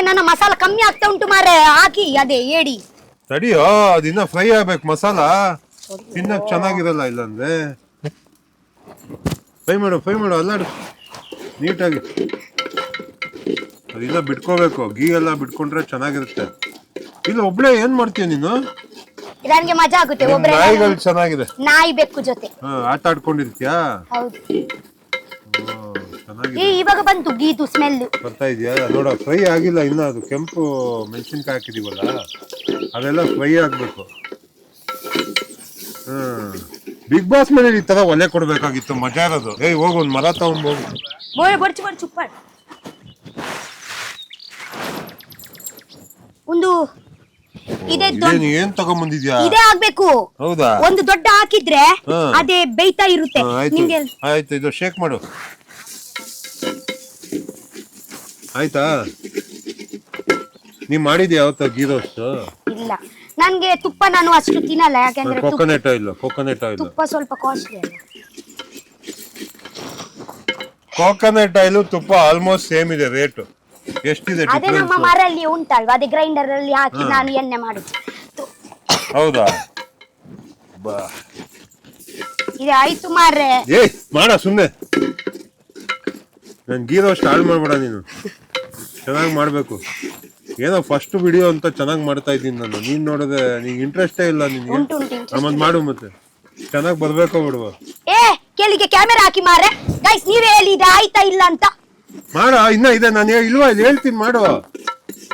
ನನ್ನ ಮಸಾಲ ಕಮ್ಮಿ ಆಗ್ತಾ ಉಂಟು ಮಾರೆ, ಹಾಕಿ ಅದೇ ಏಡಿ. ತಡಿಯೋ, ಅದಿನ್ನ ಫ್ರೈ ಆಗ್ಬೇಕು ಮಸಾಲ. ತಿನ್ನಕ್ ಚೆನ್ನಾಗಿರಲ್ಲ ಇಲ್ಲಾಂದ್ರೆ. ಫ್ರೈ ಮಾಡು ಅಲ್ಲಾಡು ನೀಟಾಗಿ. ಅದಿನ್ನ ಬಿಟ್ಕೋಬೇಕು. ಗೀ ಎಲ್ಲ ಬಿಟ್ಕೊಂಡ್ರೆ ಚೆನ್ನಾಗಿರುತ್ತೆ. ಇಲ್ಲ ಒಬ್ಳೆ ಏನ್ ಮಾಡ್ತೀಯ ನೀನು? ನನ್ಗೆ ಮಜಾ ಆಗುತ್ತೆ ಒಬ್ರೆ ನಾಯಿಗಳು ಚೆನ್ನಾಗಿದೆ. ನಾಯಿ ಬೆಕ್ಕು ಜೊತೆ ಆಟ ಆಡ್ಕೊಂಡಿರ್ತೀಯಾ? ಹೌದು. ಚೆನ್ನಾಗಿದೆ. ಇವಾಗ ಬಂತು ಗೀತು ಸ್ಮೆಲ್ ಬರ್ತಾ ಇದೆಯಾ? ನೋಡ, ಫ್ರೈ ಆಗಿಲ್ಲ ಇನ್ನ. ಅದು ಕೆಂಪು ಮೆಣಸಿನ್ಕಾಯಿ ಹಾಕಿದೀವಲ್ಲ, ಅದೆಲ್ಲ ಫ್ರೈ ಆಗ್ಬೇಕು. ಬಿಗ್ ಬಾಸ್ ಮೇಲೆ ಈ ತರ ಒಲೆ ಕೊಡ್ಬೇಕಾಗಿತ್ತು, ಮಜಾ ಇರೋದು. ಹೋಗು, ಒಂದ್ ಮರ ತಗೊಂಡ್ ಹೋಗು. ಬಡ್ಚು ಒಂದು ಇದೆ ಇದೇನು ಏನ್ ತಗೊಂಬಂದಿದ್ಯಾ? ಇದೇ ಆಗ್ಬೇಕು. ಹೌದಾ? ಒಂದು ದೊಡ್ಡ ಹಾಕಿದ್ರೆ ಅದೇ ಬೇಯ್ತಾ ಇರುತ್ತೆ. ನಿಮ್ಗೆ ಆಯ್ತು, ಇದು ಶೇಕ್ ಮಾಡು. ಆಯ್ತಾ? ನೀವ್ ಮಾಡಿದ್ಯಾ ಯಾವತ್ತ ಗೀ ರೋಸ್ಟ್? ಇಲ್ಲ, ನನ್ಗೆ ತುಪ್ಪ ನಾನು ಅಷ್ಟು ತಿನ್ನಲ್ಲ. ಯಾಕಂದ್ರೆ ಕೊಕೊನೆಟ್ ಆಯಿಲ್ ತುಪ್ಪ ಸ್ವಲ್ಪ ಕಾಸ್ಟ್ಲಿ ಅಲ್ಲ. ಕೋಕೋನಟ್ ಆಯಿಲ್ ತುಪ್ಪ ಆಲ್ಮೋಸ್ಟ್ ಸೇಮ್ ಇದೆ ರೇಟ್. ಎಷ್ಟಿದೆ ಅದೇ ನಮ್ಮ ಮರಲ್ಲಿ ಉಂಟಲ್ವಾ, ಅದೇ ಗ್ರೈಂಡರ್ ಅಲ್ಲಿ ಹಾಕಿ ನಾನು ಎಣ್ಣೆ ಮಾಡುದು. ಹೌದಾ? ಬಾ, ಇದೆ ಆಯ್ತು ಮಾರ್ರೆ. ಮಾಡ ಸುಮ್ನೆ. ನನ್ ಗೀ ರೋಸ್ಟ್ ಹಾಳು ಮಾಡ್ಬೇಡ ನೀನು. ಚೆನ್ನಾಗಿ ಮಾಡ್ಬೇಕು. ಏನೋ ಫಸ್ಟ್ ವಿಡಿಯೋ ಅಂತ ಚೆನ್ನಾಗಿ ಮಾಡ್ತಾ ಇದ್ದೀನಿ ನಾನು. ನೀನ್ ನೋಡಿದ್ರೆ ನಿಂಗೆ ಇಂಟ್ರೆಸ್ಟೇ ಇಲ್ಲ ನಿನ್ಗೆ. ನಮ್ಮದ್ ಮಾಡು ಮತ್ತೆ. ಚೆನ್ನಾಗಿ ಬರ್ಬೇಕೋ ಬಿಡುವ. ಕೇಳಿಗೆ ಕ್ಯಾಮೆರಾ ಹಾಕಿ ಮಾರ್ರೆ. ಗೈಸ್ ನೀವೇ ಹೇಳಿದ್ರೆ ಆಯ್ತಾ ಇಲ್ಲ ಅಂತ. ಮಾಡ, ಇನ್ನ ಇದೆ. ನಾನು ಇಲ್ವಾ ಹೇಳ್ತೀನಿ, ಮಾಡು.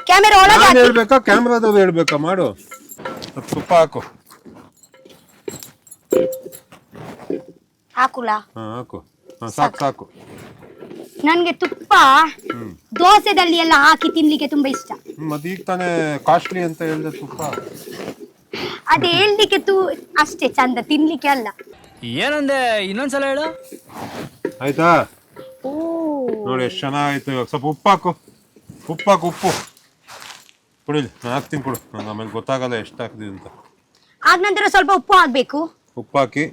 ಕ್ಯಾಮೆರಾ ಒಳಗೆ ನಾನು ಹೇಳ್ಬೇಕಾ ಕ್ಯಾಮ್ರಾದವ್ರು ಹೇಳ್ಬೇಕಾ? ಮಾಡು. ತುಪ್ಪ ಹಾಕು. ಹಾಕುಲಾ? ಹಾಕು. ಸಾಕು. ನನ್ಗೆ ತುಪ್ಪ ದೋಸೆದಲ್ಲಿ ಎಲ್ಲ ಹಾಕಿ ತಿನ್ಲಿಕ್ಕೆ ತುಂಬಾ ಇಷ್ಟ. ಮತ್ತೆ ಈಗ ತಾನೇ ಕಾಸ್ಟ್ಲಿ ಅಂತ ಹೇಳಿದೆ ತುಪ್ಪ. ಅದೇ ಹೇಳ್ಲಿಕ್ಕೆ ಅಷ್ಟೇ ಚಂದ, ತಿನ್ಲಿಕ್ಕೆ ಅಲ್ಲ. ಏನಂದೆ, ಇನ್ನೊಂದ್ಸಲ ಹೇಳು. ಆಯ್ತಾ? ನೋಡಿ ಎಷ್ಟು ಚೆನ್ನಾಗಾಯ್ತು. ಇವಾಗ ಸ್ವಲ್ಪ ಉಪ್ಪು ಹಾಕು. ಉಪ್ಪು ಕುಡಿಲಿ, ನಾನು ಹಾಕ್ತೀನಿ, ಕೊಡು. ನಾನು ಆಮೇಲೆ ಗೊತ್ತಾಗಲ್ಲ ಎಷ್ಟು ಹಾಕಿದೀವಿ ಅಂತ. ಆಗ ನಂತರ ಸ್ವಲ್ಪ ಉಪ್ಪು ಹಾಕ್ಬೇಕು. ಉಪ್ಪು ಹಾಕಿ.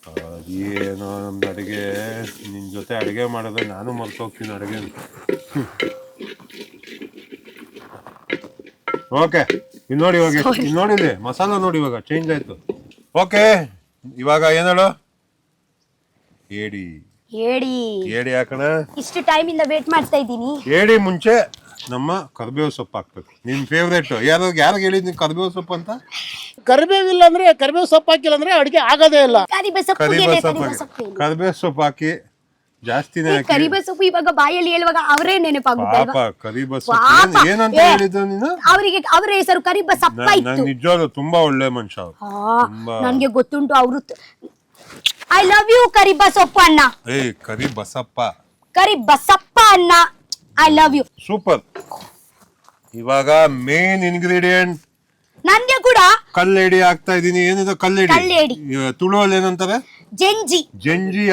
ಅದೇನೋ ನಮ್ದು ಅಡುಗೆ, ನಿನ್ ಜೊತೆ ಅಡುಗೆ ಮಾಡಿದ್ರೆ ನಾನು ಮರ್ತೋಗ್ತೀನಿ ಅಡುಗೆ. ಓಕೆ, ಇನ್ನು ನೋಡಿ ಇವಾಗ ಇನ್ನು ನೋಡಿದೆ ಮಸಾಲ ನೋಡಿ, ಇವಾಗ ಚೇಂಜ್ ಆಯ್ತು. ಓಕೆ, ಇವಾಗ ಏನೇಳು? ಏಡಿ ಹಾಕೋಣ. ಇಷ್ಟು ಟೈಮ್ ಇಂದ ವೇಟ್ ಮಾಡ್ತಾ ಇದ್ದೀನಿ. ಏಡಿ ಮುಂಚೆ ನಮ್ಮ ಕರಿಬೇವು ಸೊಪ್ಪು ಹಾಕ್ಬೇಕು. ನಿನ್ ಫೇವ್ರೇಟ್ ಯಾರಿಗೆ ಹೇಳಿದ್ ನೀನ್ ಕರಿಬೇವು ಸೊಪ್ಪು ಅಂತ? ಕರಿಬೇವಿಲ್ಲ ಅಂದ್ರೆ, ಕರಿಬೇವು ಸೊಪ್ಪು ಹಾಕಿಲ್ಲ ಅಂದ್ರೆ ಅಡಿಗೆ ಆಗೋದೇ ಇಲ್ಲ. ಕರಿಬೇವು ಸೊಪ್ಪು ಹಾಕಿ ಜಾಸ್ತಿನೇ ಹಾಕಿ. ಕರಿಬೇವು ಸೊಪ್ಪು ಇವಾಗ ಬಾಯಲ್ಲಿ ಹೇಳುವಾಗ ಅವರೇ ನೆನಪಾಗುತ್ತೆ. ಕರಿಬೇವು ಸೊಪ್ಪು ಏನಂತ ಹೇಳಿದ್ರು ನೀನು? ಅವರಿಗೆ ಅವರ ಹೆಸರು ಕರಿಬೇವು ಸೊಪ್ಪ ಇತ್ತು. ನಿಜವಾಗ್ಲೂ ತುಂಬಾ ಒಳ್ಳೆ ಮನುಷ್ಯ. ನನ್ಗೆ ಗೊತ್ತುಂಟು ಅವರು. ಐ ಲವ್ ಯು ಕರಿಬೇವು ಸೊಪ್ಪು ಅಣ್ಣ. ಕರಿ ಬಸಪ್ಪ ಅಣ್ಣ, ಐ ಲವ್ ಯು. ಸೂಪರ್. ಇವಾಗ ಮೇನ್ ಇಂಗ್ರೀಡಿಯೆಂಟ್ ನನ್ಗೆ ಕೂಡ ಕಲ್ಲೇಡಿ ಹಾಕ್ತಾ ಇದೀನಿ. ಏನಿದೆ ಕಲ್ಲೇಡಿ? ತುಳುವಲ್ಲಿ ಏನಂತಾರೆ? ಜಂಜಿ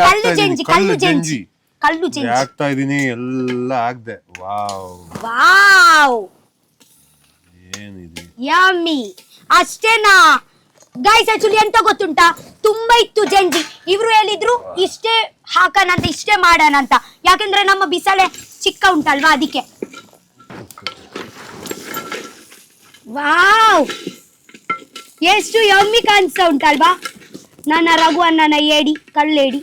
ಹಾಕ್ತಾ ಇದೀನಿ. ಕಲ್ಲು ಜಂಜಿ ಹಾಕ್ತಾ ಇದೀನಿ. ಎಲ್ಲ ಹಾಕ್ದೆ. ವಾವ್, ಏನಿದೆ ಯಮ್ಮಿ. ಅಷ್ಟೇನಾ ಗೈಸ್? ಆಕ್ಚುಲಿ ಎಂತ ಗೊತ್ತುಂಟಾ, ತುಂಬಾ ಇತ್ತು ಜಂಜಿ. ಇವ್ರು ಹೇಳಿದ್ರು ಇಷ್ಟೇ ಹಾಕೋಣ ಅಂತ, ಇಷ್ಟೇ ಮಾಡೋಣ ಅಂತ. ಯಾಕಂದ್ರೆ ನಮ್ಮ ಬಿಸಾಲೆ ಚಿಕ್ಕ ಉಂಟಲ್ವಾ, ಅದಕ್ಕೆ. ವಾವ್, ಎಷ್ಟು ಯಮ್ಮಿ ಕಾಣಿಸ್ತಾ ಉಂಟಲ್ವಾ ನನ್ನ ರಘು ಅಣ್ಣನ ಏಡಿ, ಕಲ್ಲೇಡಿ.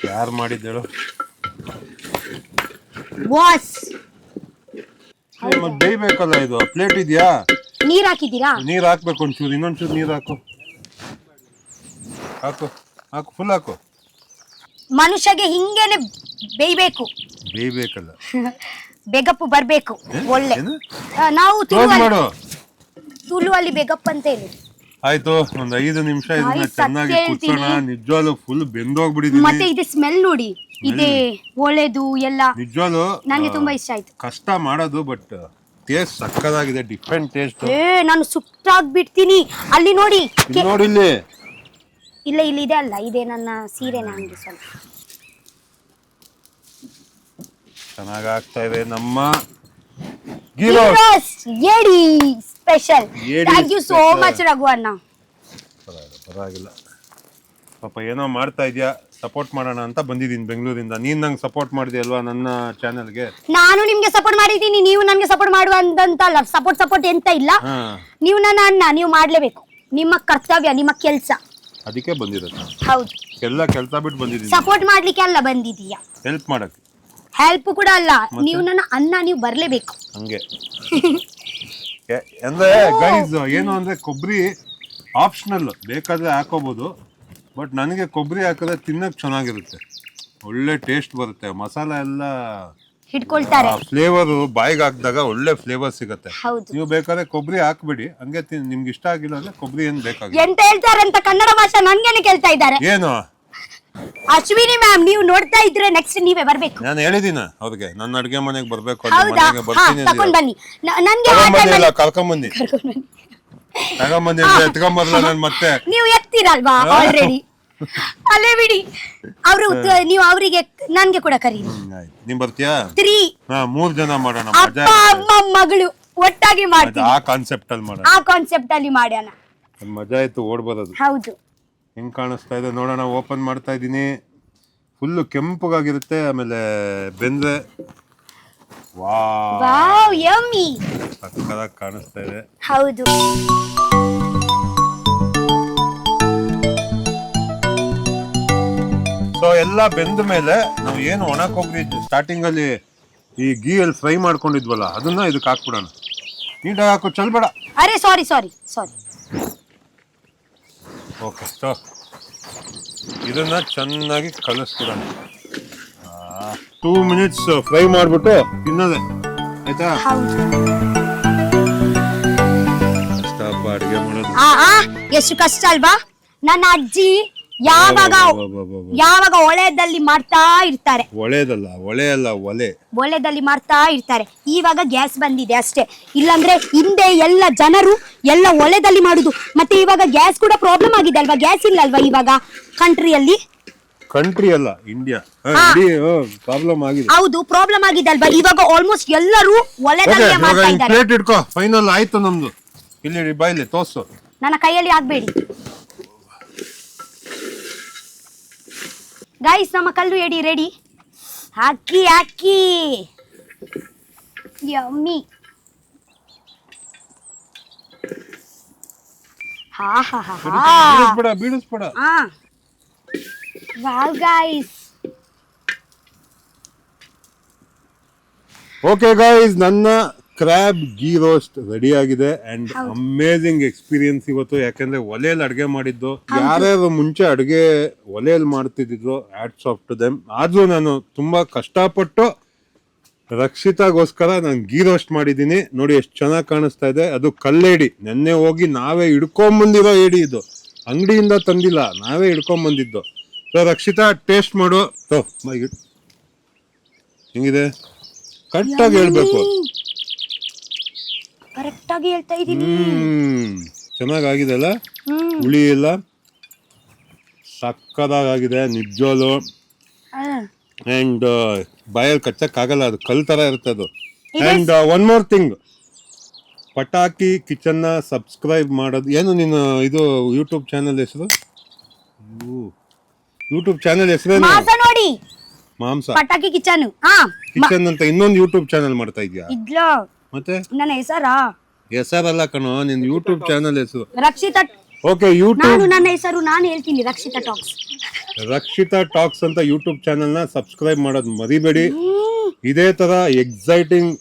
ಯಾರು ಮಾಡಿದ್ದೇಳು ಬಾಸ್? ಬೇಯ್ಬೇಕಲ್ಲ. ಇದು ಪ್ಲೇಟ್ ಇದೆಯಾ? ನೀರ್ ಹಾಕಿದ್ದೀರಾ? ನೀರ್ ಹಾಕ್ಬೇಕು. ಒಂಚೂರು, ಇನ್ನೊಂಚೂರು ನೀರ್ ಹಾಕು. ಫುಲ್ ಹಾಕು. ಮನುಷ್ಯಗೆ ಹಿಂಗೇನೆ ಬೇಯ್ಬೇಕಲ್ಲ, ಬೆಗಪ್ಪು ಬರ್ಬೇಕು. ಒಳ್ಳೆ ನಾವು ತುಳುವಲ್ಲಿ ಬೆಗಪ್ ಅಂತ ಹೇಳಿ. ಆಯ್ತು, ಒಂದ್ 5 ನಿಮಿಷ ಇದನ್ನ ಚೆನ್ನಾಗಿ ಕುದಿಸೋಣ. ನಿಜವಾಗ್ಲೂ ಫುಲ್ ಬೆಂದೋಗ್ಬಿಟ್ಟಿದೀನಿ. ಮತ್ತೆ ಇದು ಸ್ಮೆಲ್ ನೋಡಿ, ಇದೆ ಒಳ್ಳೆದು ಎಲ್ಲ. ನಿಜವಾಗ್ಲೂ ನಂಗೆ ತುಂಬಾ ಇಷ್ಟ ಆಯ್ತು. ಕಷ್ಟ ಮಾಡೋದು, ಬಟ್ ಟೇಸ್ಟ್ ಸಕ್ಕದಾಗಿದೆ. Different taste. ನಾನು ಸುಟ್ಟಾಗ್ಬಿಡ್ತೀನಿ. ಅಲ್ಲಿ ನೋಡಿ, ನೋಡಿ ಇಲ್ಲಿ. ಇಲ್ಲ ಇದೆ ಅಲ್ಲ, ಇದೆ ನನ್ನ ಸೀರೆ. ನಂಗೆ ಸ್ವಲ್ಪ ಚೆನ್ನಾಗಿ ಆಗ್ತಾ ಇದೆ ನಮ್ಮ ಗೀ ರೋಸ್ಟ್ ಏಡಿ special. Thank you so much Raghu ಅಣ್ಣ. ಪರವಾಗಿಲ್ಲ, ಪಾಪ ಏನೋ ಮಾಡ್ತಾ ಇದೆಯಾ, ಸಪೋರ್ಟ್ ಮಾಡೋಣ ಅಂತ ಬಂದಿದ್ದೀನಿ ಬೆಂಗಳೂರಿಂದ. ನೀನ್ ನಂಗೆ ಸಪೋರ್ಟ್ ಮಾಡಿದ್ಯಲ್ವಾ ನನ್ನ ಚಾನೆಲ್ಗೆ? ನಾನು ನಿಮ್ಗೆ ಸಪೋರ್ಟ್ ಮಾಡಿದ್ದೀನಿ, ನೀವು ನನಗೆ ಸಪೋರ್ಟ್ ಮಾಡುವಂತಲ್ಲ. ಸಪೋರ್ಟ್ ಎಂತ ಇಲ್ಲ. ನೀವು ನನ್ನ ಅಣ್ಣ, ನೀವು ಮಾಡ್ಲೇಬೇಕು. ನಿಮ್ಮ ಕರ್ತವ್ಯ, ನಿಮ್ಮ ಕೆಲ್ಸ. ಅದಕ್ಕೆ ಬಂದಿರೋದು. ಹೌದು, ಎಲ್ಲ ಕೆಲಸ ಬಿಟ್ಟು ಬಂದಿದ್ದೀನಿ. ಸಪೋರ್ಟ್ ಮಾಡ್ಲಿಕ್ಕೆ ಅಲ್ಲ ಬಂದಿದೀಯಾ, ಹೆಲ್ಪ್ ಮಾಡಕ್ಕೆ. ಹೆಲ್ಪ್ ಕೂಡ ಅಲ್ಲ, ನೀವು ನನ್ನ ಅಣ್ಣ, ನೀವು ಬರ್ಲೇಬೇಕು. ಹಂಗೆ ಅಂದ್ರೆ ಗೈಸ್ ಏನು ಅಂದ್ರೆ ಕೊಬ್ಬರಿ ಆಪ್ಷನಲ್, ಬೇಕಾದ್ರೆ ಹಾಕೋಬಹುದು. ಬಟ್ ನನಗೆ ಕೊಬ್ಬರಿ ಹಾಕಿದ್ರೆ ತಿನ್ನಕ್ ಚೆನ್ನಾಗಿರುತ್ತೆ, ಒಳ್ಳೆ ಟೇಸ್ಟ್ ಬರುತ್ತೆ. ಮಸಾಲ ಎಲ್ಲ ಹಿಡ್ಕೊಳ್ತಾರೆ. ಫ್ಲೇವರ್ ಬಾಯಿಗೆ ಹಾಕಿದಾಗ ಒಳ್ಳೆ ಫ್ಲೇವರ್ ಸಿಗುತ್ತೆ. ಹೌದು. ನೀವು ಬೇಕಾದ್ರೆ ಕೊಬ್ಬರಿ ಹಾಕ್ಬಿಡಿ, ಹಂಗೆ ನಿಮ್ಗೆ ಇಷ್ಟ ಆಗಿಲ್ಲ ಅಂದ್ರೆ ಕೊಬ್ಬರಿ ಏನ್ ಬೇಕಾಗಿಲ್ಲ. ಎಂತ ಹೇಳ್ತಾರೆ ಅಂತ ಕನ್ನಡ ಭಾಷೆ ನನ್ಗೇನೆ ಕೇಳ್ತಾ ಇದ್ದಾರೆ. ಏನು ಅಶ್ವಿನಿ ಮ್ಯಾಮ್, ನೀವು ನೋಡ್ತಾ ಇದ್ರೆ ನೆಕ್ಸ್ಟ್ ನೀವೇ ಬರ್ಬೇಕು. ನಾನು ಹೇಳಿದೀನ ಅವ್ರಿಗೆ ನನ್ನ ಅಡ್ಗೆ ಮನೆಗೆ ಬರ್ಬೇಕು, ಹೌದಾ? ತಕೊಂಡ್ ಬನ್ನಿ. ನನ್ಗೆ ಕರ್ಕೊಂಬಂದಿ ತಗೊಂಬಂದಿ ಎತ್ಕೊಂಬರ್ಲ ನಾನು ಮತ್ತೆ. ನೀವು ಎತ್ತೀರಲ್ವಾ ಆಲ್ರೆಡಿ, ಅಲ್ಲೇ ಬಿಡಿ. ಅವರು ನೀವು ಅವರಿಗೆ ನನ್ಗೆ ಕೂಡ ಕರೀರಿ. ನೀನ್ ಬರ್ತೀಯಾ? 3 3 ಜನ ಮಾಡೋಣ, ಅಪ್ಪ ಅಮ್ಮ ಮಗಳು ಒಟ್ಟಾಗಿ ಮಾಡ್ತೀವಿ. ಆ ಕಾನ್ಸೆಪ್ಟ್ ಅಲ್ಲಿ ಮಾಡೋಣ, ಆ ಕಾನ್ಸೆಪ್ಟ್ ಅಲ್ಲಿ ಮಾಡೋಣ. ಮಜಾ ಆಯ್ತು ಓಡ್ ಬರೋದು. ಹೌದು. ಹೆಂಗ್ ಕಾಣಿಸ್ತಾ ಇದೆ ನೋಡೋಣ. ಓಪನ್ ಮಾಡ್ತಾ ಇದೀನಿ. ಫುಲ್ಲು ಕೆಂಪಗಾಗಿರುತ್ತೆ, ಆಮೇಲೆ ಬೆಂದ್ರೆ ವಾವ್ ಯಮ್ಮಿ ಸಕ್ಕತ್ತಾಗಿ ಕಾಣಿಸ್ತಾ ಇದೆ. ಹೌದು. ಸೊ ಎಲ್ಲ ಬೆಂದ ಮೇಲೆ ನಾವು ಏನು ಒಣ ಕೊಬ್ಬರಿ ಸ್ಟಾರ್ಟಿಂಗ್ ಅಲ್ಲಿ ಈ ಗೀ ಅಲ್ಲಿ ಫ್ರೈ ಮಾಡ್ಕೊಂಡಿದ್ವಲ್ಲ ಅದನ್ನ ಇದಕ್ಕೆ ಹಾಕ್ಬಿಡೋಣ. ನೀಟಾಗಿ ಹಾಕು, ಚಲ್ಬೇಡ. ಅರೆ ಸಾರಿ. ಓಕೆ, ಸೊ ಇದನ್ನ ಚೆನ್ನಾಗಿ ಕಲಿಸ್ಬಿಡೋಣ. 2 ಮಿನಿಟ್ಸ್ ಫ್ರೈ ಮಾಡ್ಬಿಟ್ಟು ತಿನ್ನೋದೆ, ಆಯ್ತಾ? ಕಷ್ಟಪ್ಪ ಅಡುಗೆ ಮಾಡೋದು. ಎಷ್ಟು ಕಷ್ಟ ಅಲ್ವಾ? ನನ್ನ ಅಜ್ಜಿ ಯಾವಾಗ ಒಳೆದಲ್ಲಿ ಮಾಡ್ತಾ ಇರ್ತಾರೆ. ಒಲೆದಲ್ಲಿ ಮಾಡ್ತಾ ಇರ್ತಾರೆ. ಇವಾಗ ಗ್ಯಾಸ್ ಬಂದಿದೆ ಅಷ್ಟೇ, ಇಲ್ಲಾಂದ್ರೆ ಹಿಂದೆ ಎಲ್ಲ ಜನರು ಎಲ್ಲ ಒಲೆದಲ್ಲಿ ಮಾಡುದು. ಮತ್ತೆ ಇವಾಗ ಗ್ಯಾಸ್ ಕೂಡ ಪ್ರಾಬ್ಲಮ್ ಆಗಿದೆ ಅಲ್ವಾ? ಗ್ಯಾಸ್ ಇಲ್ಲ ಅಲ್ವಾ ಇವಾಗ ಕಂಟ್ರಿಯಲ್ಲಿ? ಕಂಟ್ರಿ ಅಲ್ಲ, ಇಂಡಿಯಾ ಪ್ರಾಬ್ಲಮ್ ಆಗಿದೆ. ಹೌದು, ಪ್ರಾಬ್ಲಮ್ ಆಗಿದೆ ಅಲ್ವಾ? ಇವಾಗ ಆಲ್ಮೋಸ್ಟ್ ಎಲ್ಲರೂ ಒಲೆದಲ್ಲೇ ಮಾಡ್ತಾ ಇದ್ದಾರೆ. ಪ್ಲೇಟ್ ಇಟ್ಕೋ, ಫೈನಲ್ ಆಯ್ತು ನಮ್ದು. ಇಲ್ಲಿ ಬಾಯಿಲಿ ತೋರ್ಸು, ನನ್ನ ಕೈಯಲ್ಲಿ ಆಗ್ಬೇಡಿ ಗೈಸ್. ನಮ್ಮ ಕಲ್ಲು ಎಡಿ ರೆಡಿ. ಹಾಕಿ ಯಮ್ಮಿ. ಬೀಳಿಸ್ಬೇಡ. Wow guys. ಓಕೆ ಗೈಸ್, ನನ್ನ ಕ್ರ್ಯಾಬ್ ಗೀ ರೋಸ್ಟ್ ರೆಡಿ ಆಗಿದೆ ಅಂಡ್ ಅಮೇಜಿಂಗ್ ಎಕ್ಸ್ಪೀರಿಯನ್ಸ್ ಇವತ್ತು. ಯಾಕಂದ್ರೆ ಒಲೆಯಲ್ಲಿ ಅಡ್ಗೆ ಮಾಡಿದ್ದು, ಯಾರ್ಯಾರು ಮುಂಚೆ ಅಡ್ಗೆ ಒಲೆಯಲ್ಲಿ ಮಾಡ್ತಿದ್ರು ಹ್ಯಾಟ್ಸ್ ಆಫ್ ಟು ದೆಮ್. ಆದ್ರೂ ನಾನು ತುಂಬಾ ಕಷ್ಟಪಟ್ಟು ರಕ್ಷಿತಾಗೋಸ್ಕರ ನಾನು ಗೀ ರೋಸ್ಟ್ ಮಾಡಿದ್ದೀನಿ. ನೋಡಿ ಎಷ್ಟು ಚೆನ್ನಾಗಿ ಕಾಣಿಸ್ತಾ ಇದೆ. ಅದು ಕಲ್ಲೇಡಿ, ನೆನ್ನೆ ಹೋಗಿ ನಾವೇ ಹಿಡ್ಕೊಂಬಂದಿರೋ ಏಡಿ, ಇದು ಅಂಗಡಿಯಿಂದ ತಂದಿಲ್ಲ, ನಾವೇ ಹಿಡ್ಕೊಂಬಂದಿದ್ದು. ಸೊ ರಕ್ಷಿತಾ ಟೇಸ್ಟ್ ಮಾಡು. ಹೆಂಗಿದೆ? ಕರೆಕ್ಟಾಗಿ ಹೇಳ್ಬೇಕು. ಕರೆಕ್ಟಾಗಿ ಹೇಳ್ತಾ ಇದ್ದೀನಿ. ಚೆನ್ನಾಗಿದೆ ಅಲ್ಲ? ಹುಳಿ ಇಲ್ಲ, ಸಕ್ಕದಾಗಿದೆ ನಿಜವಾಗ್ಲು. ಅಂಡ್ ಬಾಯಲ್ಲಿ ಕಚ್ಚಕ್ಕಾಗಲ್ಲ, ಅದು ಕಲ್ ತರ ಇರುತ್ತೆ ಅದು. ಅಂಡ್ ಒನ್ ಮೋರ್ ಥಿಂಗ್, ಪಟಾಕಿ ಕಿಚನ್ ನ ಸಬ್ಸ್ಕ್ರೈಬ್ ಮಾಡೋದು. ಏನು ನೀನು ಇದು ಯೂಟ್ಯೂಬ್ ಚಾನೆಲ್ ಹೆಸರು? ಯೂಟ್ಯೂಬ್ ಚಾನೆಲ್ ಹೆಸರೇನು? ನೋಡಿ, ಮಾಂಸ ಪಟಾಕಿ ಕಿಚನ್ ಅಂತ ಇನ್ನೊಂದು ಯೂಟ್ಯೂಬ್ ಚಾನೆಲ್ ಮಾಡ್ತಾ ಇದೀಯಾ? ಮತ್ತೆ ನನ್ನ ಹೆಸರಲ್ಲ ಕಣೋ, ನಿನ್ ಯೂಟ್ಯೂಬ್ ಚಾನೆಲ್ ಹೆಸರು ರಕ್ಷಿತಾ. ಓಕೆ, ಯೂಟ್ಯೂಬ್ ನನ್ನ ಹೆಸರು ನಾನು ಹೇಳ್ತೀನಿ, ರಕ್ಷಿತಾ ಟಾಕ್ಸ್. ರಕ್ಷಿತಾ ಟಾಕ್ಸ್ ಅಂತ ಯೂಟ್ಯೂಬ್ ಚಾನೆಲ್ ನ ಸಬ್ಸ್ಕ್ರೈಬ್ ಮಾಡೋದು ಮರಿಬೇಡಿ. ಇದೇ ತರ ಎಕ್ಸೈಟಿಂಗ್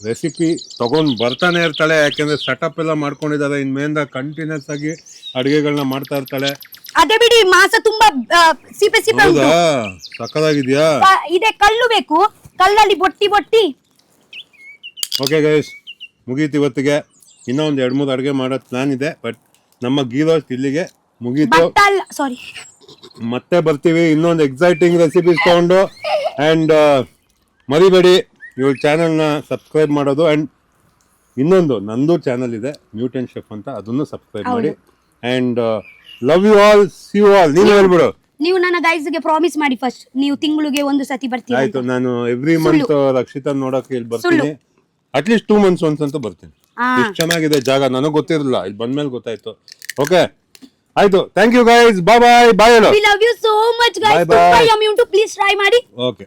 ರೆಸಿಪಿ ತಗೊಂಡ್ ಬರ್ತಾನೆ ಇರ್ತಾಳೆ. ಯಾಕೆಂದ್ರೆ ಸೆಟಪ್ ಎಲ್ಲ ಮಾಡ್ಕೊಂಡಿದ್ದಾರೆ. ಇನ್ಮೇಲಿಂದ ಕಂಟಿನ್ಯೂಸ್ ಆಗಿ ಅಡುಗೆಗಳನ್ನ ಮಾಡ್ತಾ ಇರ್ತಾಳೆ. ಅದೇ ಬಿಡಿ, ಮಾಂಸ ತುಂಬಾ ಸಿಪೆ ಹೌದಾ? ಸಕ್ಕದಾಗಿದ್ಯಾ? ಇದೆ ಕಲ್ಲು ಬೇಕು, ಕಲ್ಲಲ್ಲಿ ಬೊಟ್ಟಿ. ಓಕೆ ಗೈಸ್, ಮುಗೀತು ಇವತ್ತಿಗೆ. ಇನ್ನೂ ಒಂದು 2-3 ಅಡುಗೆ ಮಾಡೋ ಪ್ಲಾನ್ ಇದೆ. ಬಟ್ ನಮ್ಮ ಗೀ ರೋಸ್ಟ್ ಇಲ್ಲಿಗೆ ಮುಗೀತು. ಸಾರಿ, ಮತ್ತೆ ಬರ್ತೀವಿ ಇನ್ನೊಂದು ಎಕ್ಸೈಟಿಂಗ್ ರೆಸಿಪೀಸ್ ತಗೊಂಡು. ಅಂಡ್ ಮರಿಬೇಡಿ ಇವ್ರ ಚಾನೆಲ್ನ ಸಬ್ಸ್ಕ್ರೈಬ್ ಮಾಡೋದು. ಅಂಡ್ ಇನ್ನೊಂದು ನಂದು ಚಾನಲ್ ಇದೆ, ನ್ಯೂಟನ್ ಶೆಫ್ ಅಂತ, ಅದನ್ನು ಸಬ್ಸ್ಕ್ರೈಬ್ ಮಾಡಿ. And love you all, see you all. ನೀನು ಹೇಳ್ಬಿಡು. ನೀವು ನನ್ನ ಗೈಸ್ಗೆ ಪ್ರಾಮಿಸ್ ಮಾಡಿ ಫಸ್ಟ್, ನೀವು ತಿಂಗಳಿಗೆ ಒಂದು ಸತಿ ಬರ್ತೀವಿ. ಆಯ್ತು, ನಾನು ಎವ್ರಿ ಮಂತ್ ರಕ್ಷಿತಾ ನೋಡಕ್ಕೆ ಇಲ್ಲಿ ಬರ್ತೀನಿ. ಅಟ್ಲೀಸ್ಟ್ 2 months once ಅಂತ ಬರ್ತೀನಿ. ಎಷ್ಟು ಚೆನ್ನಾಗಿದೆ ಜಾಗ, ನನಗೆ ಗೊತ್ತಿರಲಿಲ್ಲ, ಇಲ್ಲಿ ಬಂದ್ಮೇಲೆ ಗೊತ್ತಾಯ್ತು. ಓಕೆ ಆಯ್ತು, thank you guys, bye. We love you so much guys. ತುಂಬಾ yummy ಉಂಟು, ಪ್ಲೀಸ್ ಟ್ರೈ ಮಾಡಿ. ಓಕೆ.